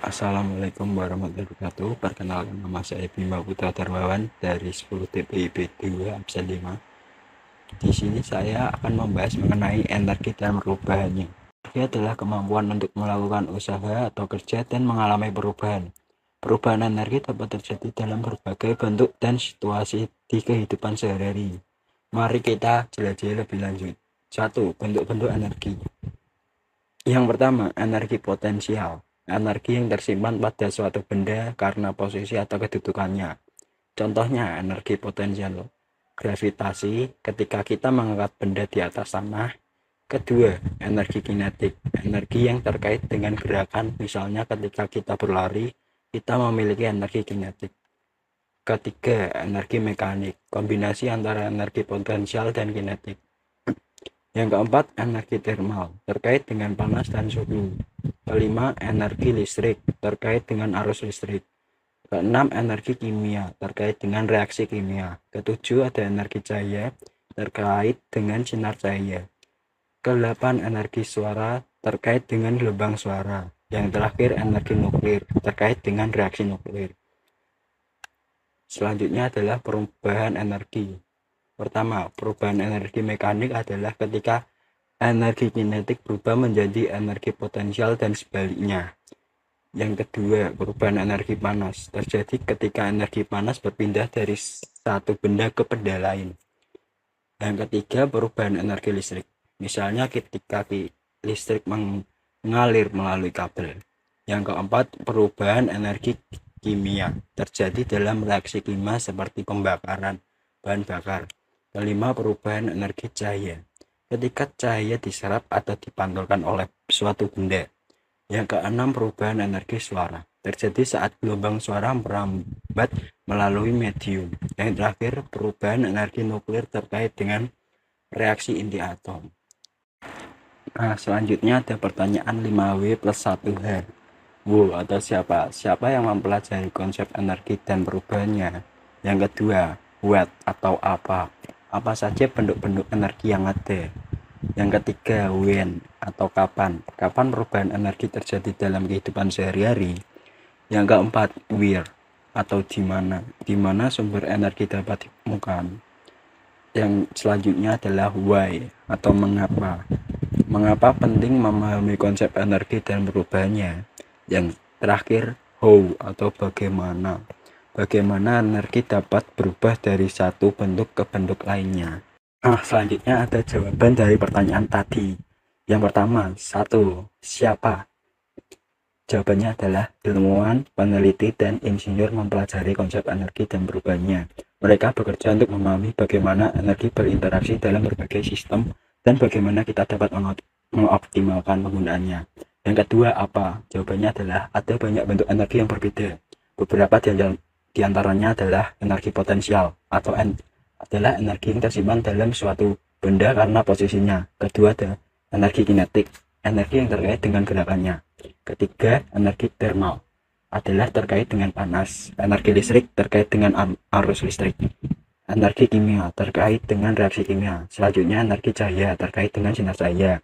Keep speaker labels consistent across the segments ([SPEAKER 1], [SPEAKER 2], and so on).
[SPEAKER 1] Assalamualaikum warahmatullahi wabarakatuh. Perkenalkan, nama saya Bima Putra Darmawan dari 10 TPIB 2 absen 5. Di sini saya akan membahas mengenai energi dan perubahannya. Energi adalah kemampuan untuk melakukan usaha atau kerja dan mengalami perubahan. Perubahan energi dapat terjadi dalam berbagai bentuk dan situasi di kehidupan sehari-hari. Mari kita jelajahi lebih lanjut. 1. Bentuk-bentuk energi. Yang pertama, energi potensial. Energi yang tersimpan pada suatu benda karena posisi atau kedudukannya. Contohnya, energi potensial gravitasi ketika kita mengangkat benda di atas tanah. Kedua, energi kinetik. Energi yang terkait dengan gerakan, misalnya ketika kita berlari, kita memiliki energi kinetik. Ketiga, energi mekanik. Kombinasi antara energi potensial dan kinetik. Yang keempat, energi termal, terkait dengan panas dan suhu. Kelima, energi listrik, terkait dengan arus listrik. Keenam, energi kimia, terkait dengan reaksi kimia. Ketujuh, ada energi cahaya, terkait dengan sinar cahaya. Kedelapan, energi suara, terkait dengan gelombang suara. Yang terakhir, energi nuklir, terkait dengan reaksi nuklir. Selanjutnya adalah perubahan energi. Pertama, perubahan energi mekanik adalah ketika energi kinetik berubah menjadi energi potensial dan sebaliknya. Yang kedua, perubahan energi panas terjadi ketika energi panas berpindah dari satu benda ke benda lain. Yang ketiga, perubahan energi listrik. Misalnya ketika listrik mengalir melalui kabel. Yang keempat, perubahan energi kimia terjadi dalam reaksi kimia seperti pembakaran bahan bakar. Kelima, perubahan energi cahaya ketika cahaya diserap atau dipantulkan oleh suatu benda. Yang keenam, perubahan energi suara terjadi saat gelombang suara merambat melalui medium. Yang terakhir, perubahan energi nuklir terkait dengan reaksi inti atom. Nah, selanjutnya ada pertanyaan 5W plus 1H. Who atau siapa? Siapa yang mempelajari konsep energi dan perubahannya? Yang kedua, what atau apa? Apa saja bentuk-bentuk energi yang ada? Yang ketiga, when atau kapan? Kapan perubahan energi terjadi dalam kehidupan sehari-hari? Yang keempat, where atau di mana? Di mana sumber energi dapat ditemukan? Yang selanjutnya adalah why atau mengapa? Mengapa penting memahami konsep energi dan perubahannya? Yang terakhir, how atau bagaimana? Bagaimana energi dapat berubah dari satu bentuk ke bentuk lainnya? Nah, selanjutnya ada jawaban dari pertanyaan tadi. Yang pertama, 1. Siapa? Jawabannya adalah ilmuwan, peneliti, dan insinyur mempelajari konsep energi dan perubahannya. Mereka bekerja untuk memahami bagaimana energi berinteraksi dalam berbagai sistem dan bagaimana kita dapat mengoptimalkan penggunaannya. Yang kedua, apa? Jawabannya adalah ada banyak bentuk energi yang berbeda. Beberapa di antaranya adalah energi potensial atau adalah energi yang tersimpan dalam suatu benda karena posisinya. Kedua, ada energi kinetik, energi yang terkait dengan gerakannya. Ketiga, energi termal adalah terkait dengan panas. Energi listrik terkait dengan arus listrik. Energi kimia terkait dengan reaksi kimia. Selanjutnya, energi cahaya terkait dengan sinar cahaya.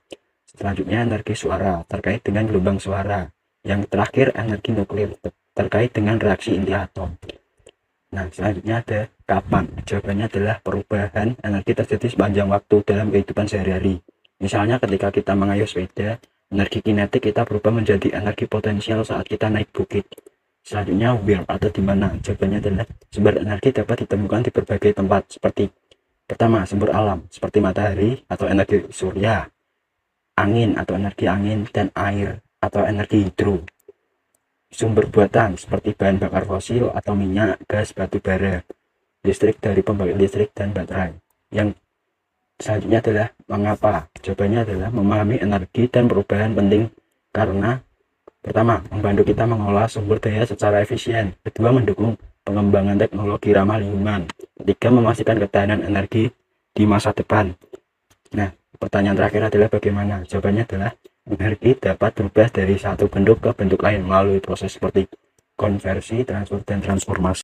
[SPEAKER 1] Selanjutnya, energi suara terkait dengan gelombang suara. Yang terakhir, energi nuklir terkait dengan reaksi inti atom. Nah, selanjutnya ada kapan? Jawabannya adalah perubahan energi terjadi sepanjang waktu dalam kehidupan sehari-hari. Misalnya ketika kita mengayuh sepeda, energi kinetik kita berubah menjadi energi potensial saat kita naik bukit. Selanjutnya, where atau di mana? Jawabannya adalah sumber energi dapat ditemukan di berbagai tempat seperti pertama, sumber alam seperti matahari atau energi surya, angin atau energi angin, dan air atau energi hidro. Sumber buatan seperti bahan bakar fosil atau minyak, gas, batu bara, listrik dari pembangkit listrik, dan baterai. Yang selanjutnya adalah mengapa? Jawabannya adalah memahami energi dan perubahan penting karena pertama, membantu kita mengolah sumber daya secara efisien. Kedua, mendukung pengembangan teknologi ramah lingkungan. Ketiga, memastikan ketahanan energi di masa depan. Nah, pertanyaan terakhir adalah bagaimana? Jawabannya adalah energi dapat berubah dari satu bentuk ke bentuk lain melalui proses seperti konversi, transfer, dan transformasi.